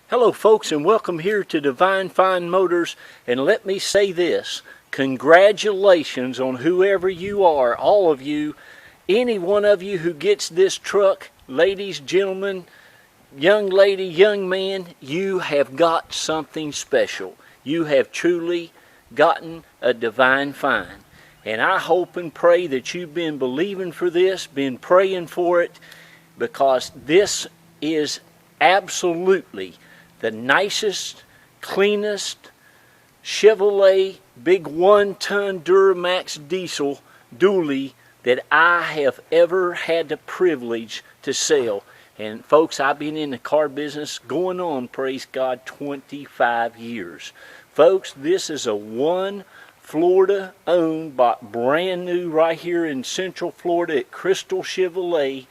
Hello folks, and welcome here to Divine Fine Motors. And let me say this, congratulations on whoever you are, all of you, any one of you who gets this truck, ladies, gentlemen, young lady, young man, you have got something special. You have truly gotten a Divine Fine. And I hope and pray that you've been believing for this, been praying for it, because this is absolutely the nicest, cleanest Chevrolet big 1-ton Duramax diesel dually that I have ever had the privilege to sell. And folks, I've been in the car business going on, praise God, 25 years. Folks, this is a one Florida owned, bought brand new right here in Central Florida at Crystal Chevrolet.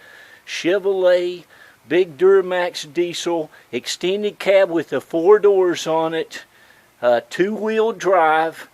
Big Duramax diesel, extended cab with the 4 doors on it, 2-wheel drive,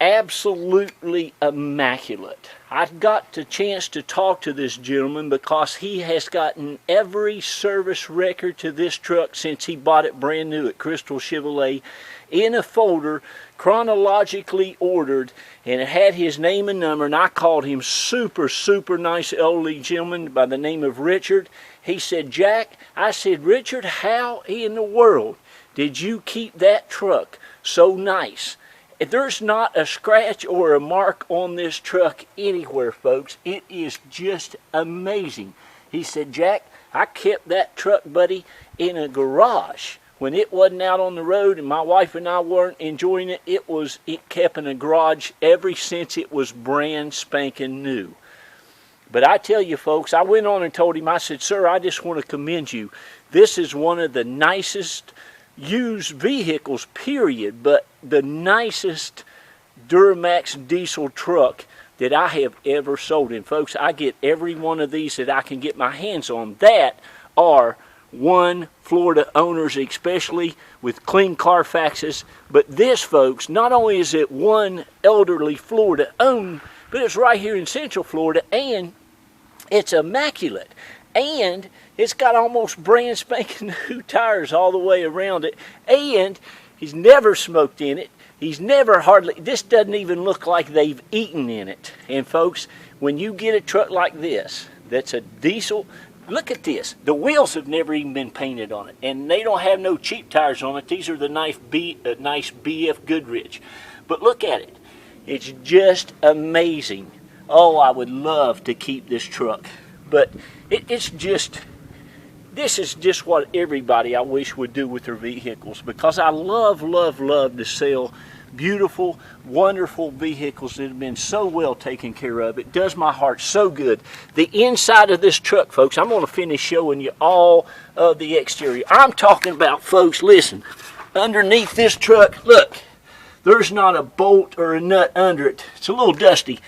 absolutely immaculate. I've got the chance to talk to this gentleman because he has gotten every service record to this truck since he bought it brand new at Crystal Chevrolet in a folder, chronologically ordered, and it had his name and number, and I called him super nice elderly gentleman by the name of Richard. He said, Jack, I said, Richard, how in the world did you keep that truck so nice? There's not a scratch or a mark on this truck anywhere, folks. It is just amazing. He said, Jack, I kept that truck, buddy, in a garage. When it wasn't out on the road and my wife and I weren't enjoying it, it kept in a garage ever since it was brand spanking new. But I tell you folks, I went on and told him, I said, sir, I just want to commend you. This is one of the nicest used vehicles, period, but the nicest Duramax diesel truck that I have ever sold. And folks, I get every one of these that I can get my hands on that are one Florida owners, especially with clean Carfaxes. But this, folks, not only is it one elderly Florida owned, but it's right here in Central Florida, and it's immaculate, and it's got almost brand spanking new tires all the way around it, and he's never smoked in it. He's never this doesn't even look like they've eaten in it. And folks, when you get a truck like this that's a diesel, look at this. The wheels have never even been painted on it, and they don't have no cheap tires on it. These are the nice BF Goodrich. But look at it. It's just amazing. Oh, I would love to keep this truck. But this is just what everybody I wish would do with their vehicles, because I love to sell beautiful, wonderful vehicles that have been so well taken care of. It does my heart so good. The inside of this truck, folks, I'm going to finish showing you all of the exterior. I'm talking about, folks, listen, underneath this truck, look, there's not a bolt or a nut under it. It's a little dusty.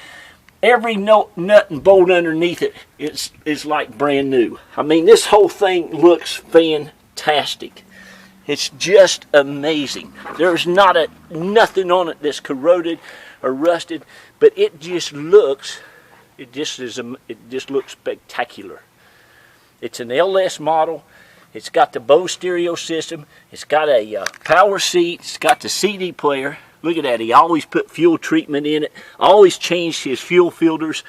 Every nut and bolt underneath it is like brand new. I mean, this whole thing looks fantastic. It's just amazing. There's nothing on it that's corroded or rusted, but it just looks spectacular. It's an LS model. It's got the Bose stereo system. It's got a power seat. It's got the CD player. Look at that. He always put fuel treatment in it. Always changed his fuel filters.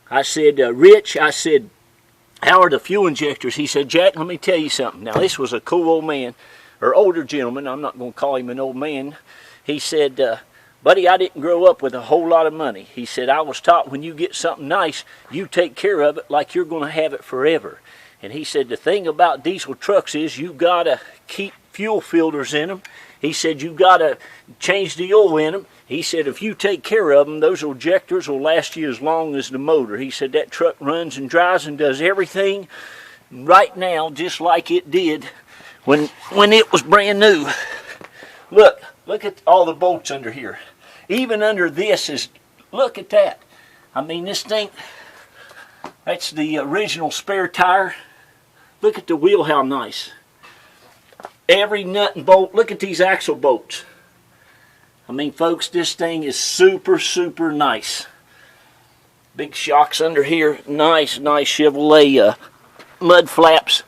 I said, Rich, I said, how are the fuel injectors? He said, Jack, let me tell you something. Now, this was a cool old man, or older gentleman. I'm not going to call him an old man. He said, buddy, I didn't grow up with a whole lot of money. He said, I was taught when you get something nice, you take care of it like you're going to have it forever. And he said, the thing about diesel trucks is you got to keep fuel filters in them. He said, you got to change the oil in them. He said, if you take care of them, those injectors will last you as long as the motor. He said, that truck runs and drives and does everything right now just like it did when it was brand new. Look at all the bolts under here. Even under this look at that. I mean, this thing, that's the original spare tire. Look at the wheel, how nice. Every nut and bolt, look at these axle bolts. I mean, folks, this thing is super nice. Big shocks under here, nice Chevrolet mud flaps.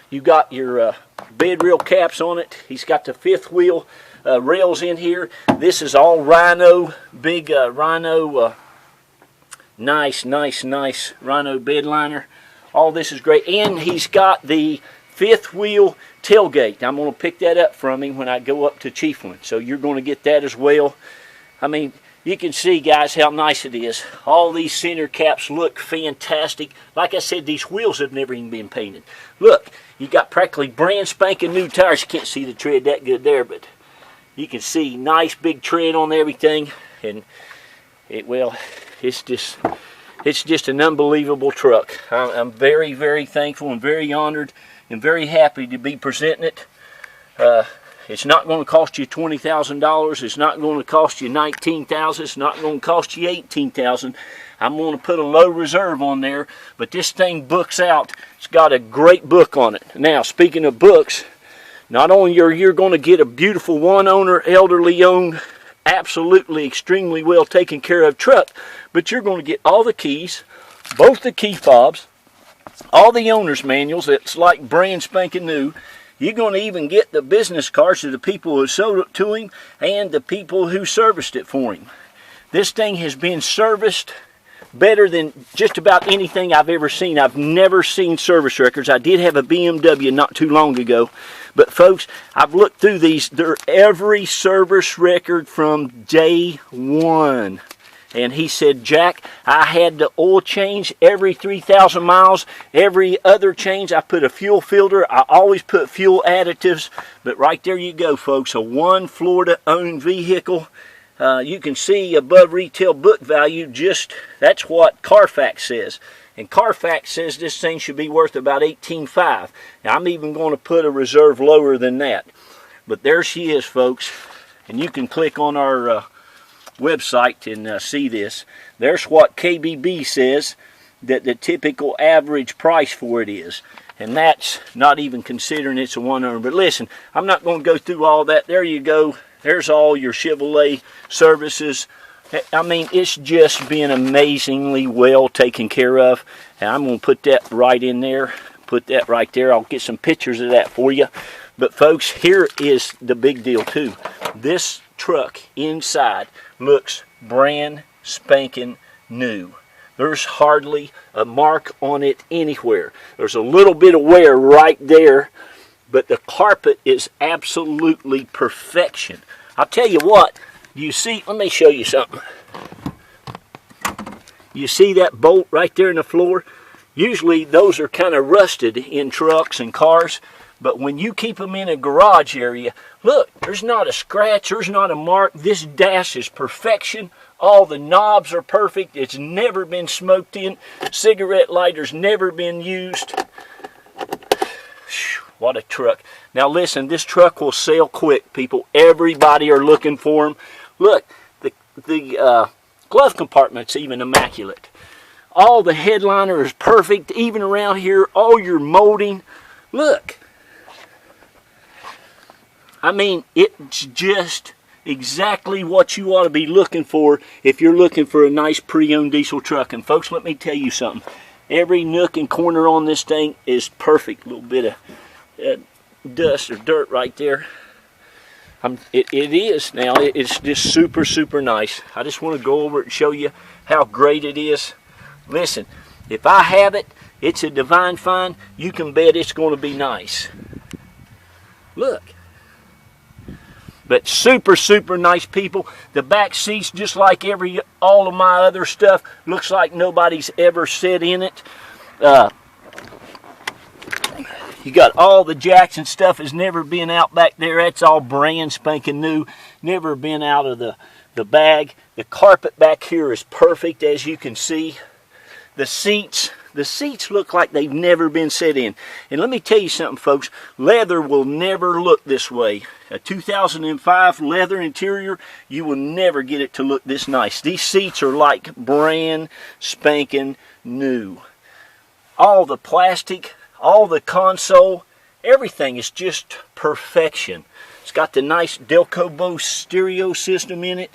You got your bed rail caps on it. He's got the fifth wheel rails in here. This is all Rhino, big Rhino, nice Rhino bed liner. All this is great, and he's got the fifth wheel tailgate. I'm going to pick that up from him when I go up to Chiefland, so you're going to get that as well. I mean, you can see, guys, how nice it is. All these center caps look fantastic. Like I said, these wheels have never even been painted. Look, you got practically brand spanking new tires. You can't see the tread that good there, but you can see nice big tread on everything. And it's just an unbelievable truck. I'm very, very thankful and very honored and very happy to be presenting it. It's not going to cost you $20,000. It's not going to cost you $19,000. It's not going to cost you $18,000. I'm going to put a low reserve on there, but this thing books out. It's got a great book on it. Now, speaking of books, not only are you going to get a beautiful one-owner, elderly-owned, absolutely extremely well taken care of truck, but you're going to get all the keys, both the key fobs, all the owner's manuals. It's like brand spanking new. You're going to even get the business cards of the people who sold it to him and the people who serviced it for him. This thing has been serviced better than just about anything I've ever seen. I've never seen service records. I did have a BMW not too long ago. But folks, I've looked through these. They're every service record from day one. And he said, Jack, I had the oil change every 3,000 miles. Every other change, I put a fuel filter. I always put fuel additives. But right there you go, folks. A one Florida-owned vehicle. You can see above retail book value, that's what Carfax says. And Carfax says this thing should be worth about $18,500. Now, I'm even going to put a reserve lower than that. But there she is, folks. And you can click on our website and see this. There's what KBB says that the typical average price for it is. And that's not even considering it's a one-owner. But listen, I'm not going to go through all that. There you go. There's all your Chevrolet services. I mean, it's just been amazingly well taken care of. And I'm going to put that right in there. Put that right there. I'll get some pictures of that for you. But folks, here is the big deal too. This truck inside looks brand spanking new. There's hardly a mark on it anywhere. There's a little bit of wear right there, but the carpet is absolutely perfection. I'll tell you what, you see, let me show you something. You see that bolt right there in the floor? Usually those are kind of rusted in trucks and cars, but when you keep them in a garage area, look, there's not a scratch, there's not a mark. This dash is perfection. All the knobs are perfect. It's never been smoked in. Cigarette lighter's never been used. What a truck. Now listen, this truck will sell quick, people. Everybody are looking for them. Look, the glove compartment's even immaculate. All the headliner is perfect. Even around here, all your molding. Look. I mean, it's just exactly what you ought to be looking for if you're looking for a nice pre-owned diesel truck. And folks, let me tell you something. Every nook and corner on this thing is perfect. A little bit of dust or dirt right there. It is now. It's just super, super nice. I just want to go over it and show you how great it is. Listen, if I have it, it's a divine find. You can bet it's going to be nice. Look. But super, super nice, people. The back seats, just like all of my other stuff, looks like nobody's ever sat in it. You got all the jacks and stuff has never been out back there. That's all brand spanking new. Never been out of the bag. The carpet back here is perfect, as you can see. The seats look like they've never been set in. And let me tell you something, folks. Leather will never look this way. A 2005 leather interior, you will never get it to look this nice. These seats are like brand spanking new. All the plastic, all the console, everything is just perfection. It's got the nice Delco Bose stereo system in it.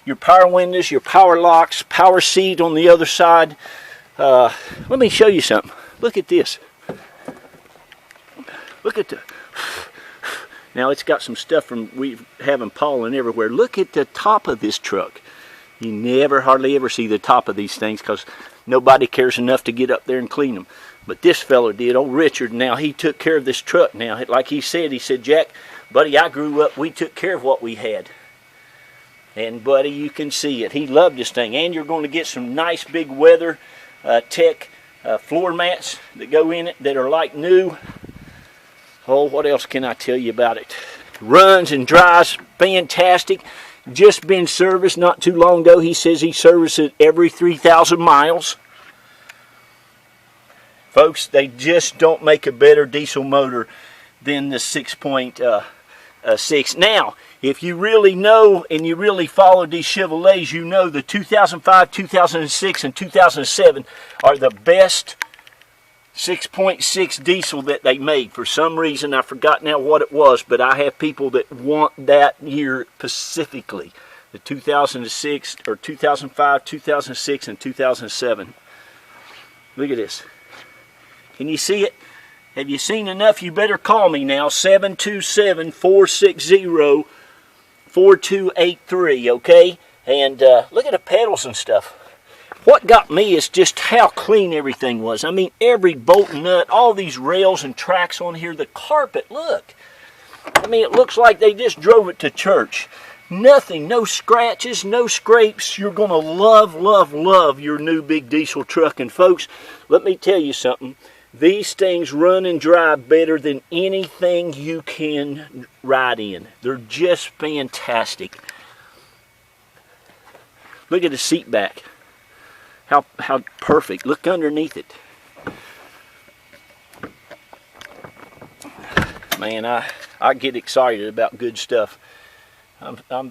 Your power windows, your power locks, power seat on the other side. Let me show you something. Look at this. Look at Now it's got some stuff from we having pollen everywhere. Look at the top of this truck. You never, hardly ever see the top of these things because nobody cares enough to get up there and clean them. But this fellow did, old Richard. Now he took care of this truck. Now, like he said, Jack, buddy, I grew up, we took care of what we had. And buddy, you can see it. He loved this thing. And you're going to get some nice big weather tech floor mats that go in it that are like new. Oh, what else can I tell you about it? Runs and drives fantastic. Just been serviced not too long ago. He says he services every 3,000 miles. Folks, they just don't make a better diesel motor than the 6.6. Now, if you really know and you really follow these Chevrolets, you know the 2005, 2006, and 2007 are the best 6.6 diesel that they made. For some reason, I forgot now what it was, but I have people that want that year specifically. The 2006, or 2005, 2006, and 2007. Look at this. Can you see it? Have you seen enough? You better call me now, 727-460-4283, okay? And look at the pedals and stuff. What got me is just how clean everything was. I mean, every bolt and nut, all these rails and tracks on here, the carpet, look. I mean, it looks like they just drove it to church. Nothing, no scratches, no scrapes. You're going to love, love, love your new big diesel truck. And folks, let me tell you something. These things run and drive better than anything you can ride in. They're just fantastic. Look at the seat back. How perfect. Look underneath it. Man, I get excited about good stuff.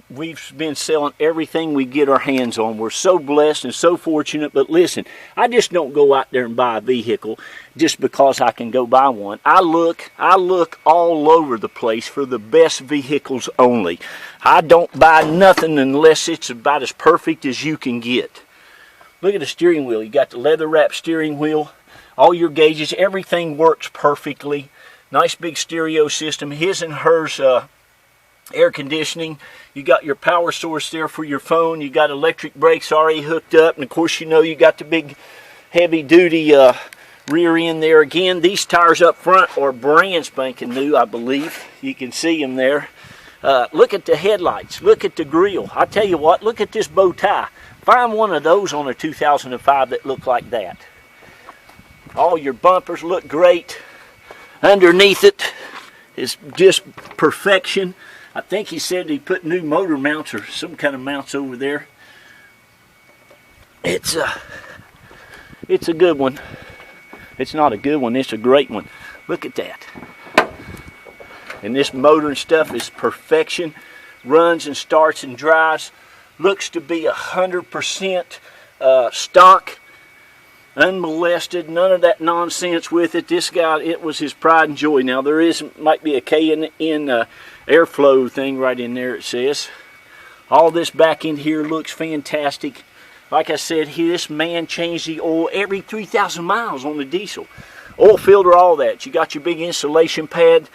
We've been selling everything we get our hands on. We're so blessed and so fortunate. But listen, I just don't go out there and buy a vehicle just because I can go buy one. I look all over the place for the best vehicles only. I don't buy nothing unless it's about as perfect as you can get. Look at the steering wheel. You got the leather wrap steering wheel. All your gauges, everything works perfectly. Nice big stereo system. His and hers air conditioning. You got your power source there for your phone. You got electric brakes already hooked up. And of course, you know you got the big heavy duty rear end there. Again, these tires up front are brand spanking new, I believe. You can see them there. Look at the headlights. Look at the grille. I tell you what, look at this bow tie. Find one of those on a 2005 that look like that. All your bumpers look great. Underneath it is just perfection. I think he said he put new motor mounts or some kind of mounts over there. It's a good one. It's not a good one, it's a great one. Look at that. And this motor and stuff is perfection. Runs and starts and drives. Looks to be 100% stock, unmolested, none of that nonsense with it. This guy, it was his pride and joy. Now there might be a K in airflow thing right in there, it says. All this back in here looks fantastic. Like I said, this man changed the oil every 3,000 miles on the diesel. Oil filter, all that. You got your big insulation pad.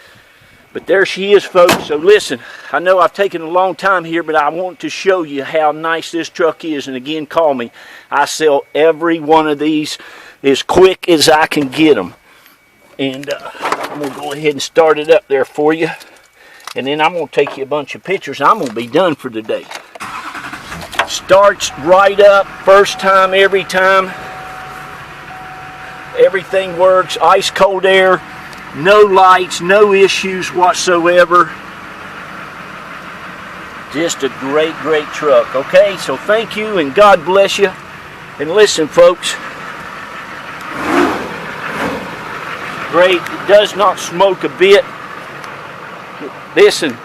But there she is, folks. So listen, I know I've taken a long time here, but I want to show you how nice this truck is. And again, call me. I sell every one of these as quick as I can get them. And I'm going to go ahead and start it up there for you. And then I'm going to take you a bunch of pictures. I'm going to be done for today. Starts right up, first time, every time. Everything works, ice cold air. No lights, no issues whatsoever. Just a great, great truck. Okay, so thank you and God bless you. And listen, folks. Great, it does not smoke a bit. Listen,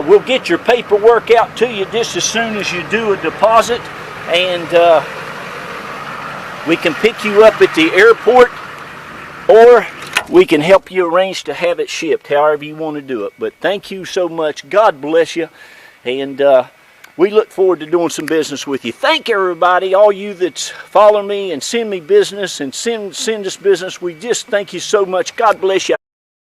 we'll get your paperwork out to you just as soon as you do a deposit. And we can pick you up at the airport, or we can help you arrange to have it shipped, however you want to do it. But thank you so much. God bless you. And we look forward to doing some business with you. Thank everybody, all you that's follow me and send me business and send us business. We just thank you so much. God bless you.